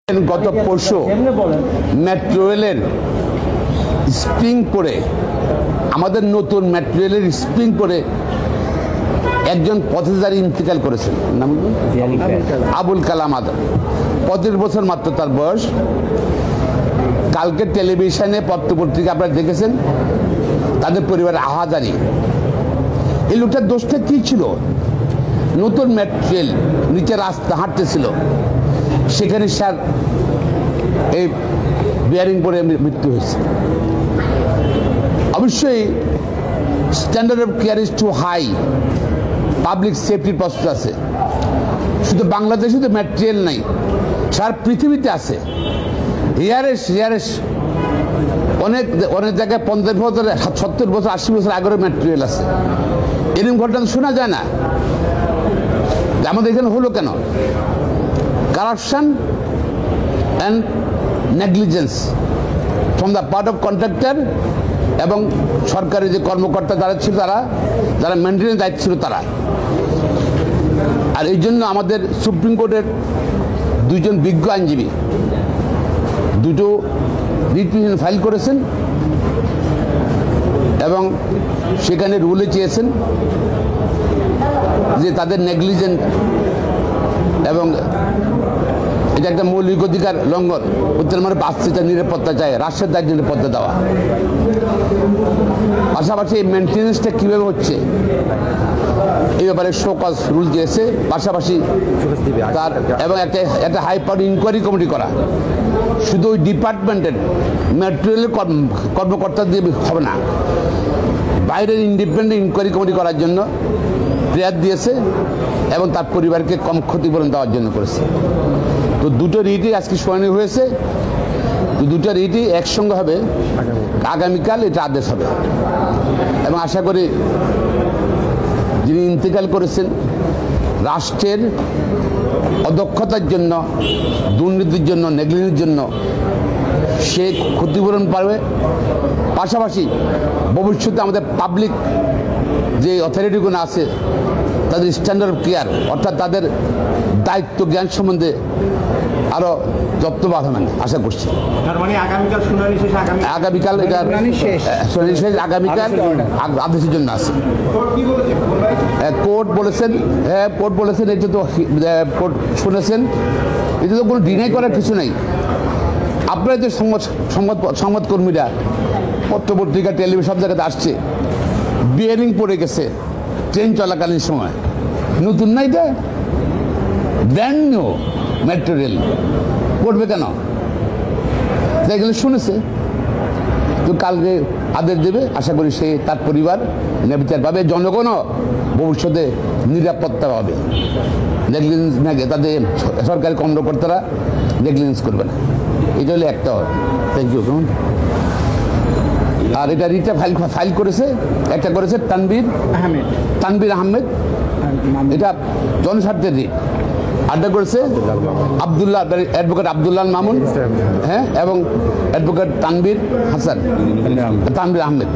গত পরশু মেট্রো রেলের স্প্রিং পরে আমাদের নতুন মেট্রো রেলের স্প্রিং পরে একজন পথচারী ইন্তেকাল করেছেন। নাম আবুল কালাম আদম, 35 বছর মাত্র তার বয়স। কালকে টেলিভিশনে পত্রপত্রিকা আপনারা দেখেছেন, তাদের পরিবারের আহাজারি। এই লোকটার দোষটা কি ছিল? নতুন মেট্রো রেল নিচে রাস্তা হাঁটতেছিল, সেখানে স্যার এই বিয়ারিং পরে মৃত্যু হয়েছে। অবশ্যই standard of care is too high, public সেফটির প্রশ্ন আছে। শুধু বাংলাদেশে তো মেট্রো রেল নাই, সারা পৃথিবীতে আছে। হিয়ারেস অনেক অনেক জায়গায় 50 বছর 70 বছর 80 বছর আগের মেট্রো রেল আছে। এরকম ঘটনা শোনা যায় না। আমাদের এখানে হলো কেন? Corruption and negligence from the part of contractor এবং সরকারি যে কর্মকর্তা যারা ছিল, যারা মেনটেনের দায়িত্ব ছিল তারা। আর এই জন্য আমাদের সুপ্রিম কোর্টের দুইজন বিজ্ঞ আইনজীবী দুটো রিট পিটিশন ফাইল করেছেন এবং সেখানে রুলে চেয়েছেন যে তাদের নেগলিজেন্ট এবং এটা একটা মৌলিক অধিকার লঙ্ঘন, উত্তর মানে বাচ্চাটা নিরাপত্তা চায়, রাষ্ট্রের দায়িত্ব নিরাপত্তা দেওয়া। পাশাপাশি এই মেনটেন্যান্সটা কীভাবে হচ্ছে এই ব্যাপারে শোকজ রুল দিয়েছে। পাশাপাশি তার এবং একটা হাই পাওয়ার ইনকোয়ারি কমিটি করা। শুধু ওই ডিপার্টমেন্টের মেট্রো রেলের কর্মকর্তা দিয়ে হবে না, বাইরের ইন্ডিপেন্ডেন্ট ইনকোয়ারি কমিটি করার জন্য প্রেয়ার দিয়েছে এবং তার পরিবারকে কম ক্ষতিপূরণ দেওয়ার জন্য করেছে। তো দুটো রিটই আজকে শুনানি হয়েছে, দুটো রিটই একসঙ্গে হবে আগামীকাল, এটা আদেশ হবে। এবং আশা করি যিনি ইন্তেকাল করেছেন রাষ্ট্রের অদক্ষতার জন্য, দুর্নীতির জন্য, নেগলিজেন্সের জন্য সে ক্ষতিপূরণ পাবে। পাশাপাশি ভবিষ্যতে আমাদের পাবলিক যে অথরিটিগুলো আছে তাদের স্ট্যান্ডার্ড অফ কেয়ার অর্থাৎ তাদের দায়িত্ব জ্ঞান সম্বন্ধে আরও যত্নবান হবেন আশা করছি। আগামীকাল এটা শুনানি শেষ, আগামীকাল আদেশের জন্য আছে। কোর্ট বলেছেন, হ্যাঁ কোর্ট বলেছেন, এটা তো কোর্ট শুনেছেন, এটা তো কোনো ডিনাই করার কিছু নেই। আপনারা যে সংবাদকর্মীরা পত্রপত্রিকা টেলিভিশন সব জায়গাতে আসছে, বিয়ারিং পড়ে গেছে ট্রেন চলাকালীন সময়, নতুন না, এটা ব্র্যান্ড নিউ মেট্রো রেল পড়বে কেন? এগুলো শুনেছে। তো কালকে আদেশ দেবে, আশা করি সে তার পরিবার ন্যায়বিচার পাবে, জনগণও ভবিষ্যতে নিরাপত্তা পাবে। নেগলিজেন্স তাদের সরকারি কর্মকর্তারা নেগলিজেন্স করবে না। এটা হলে একটা। Thank you. আর এটা রিটটা ফাইল করেছে, একটা করেছে তানবীর আহমেদ, এটা জনস্বার্থের রিট। আড্ডা করেছে আব্দুল্লাহ, অ্যাডভোকেট আব্দুল্লাহ মামুন, হ্যাঁ, এবং অ্যাডভোকেট তানবীর আহমেদ।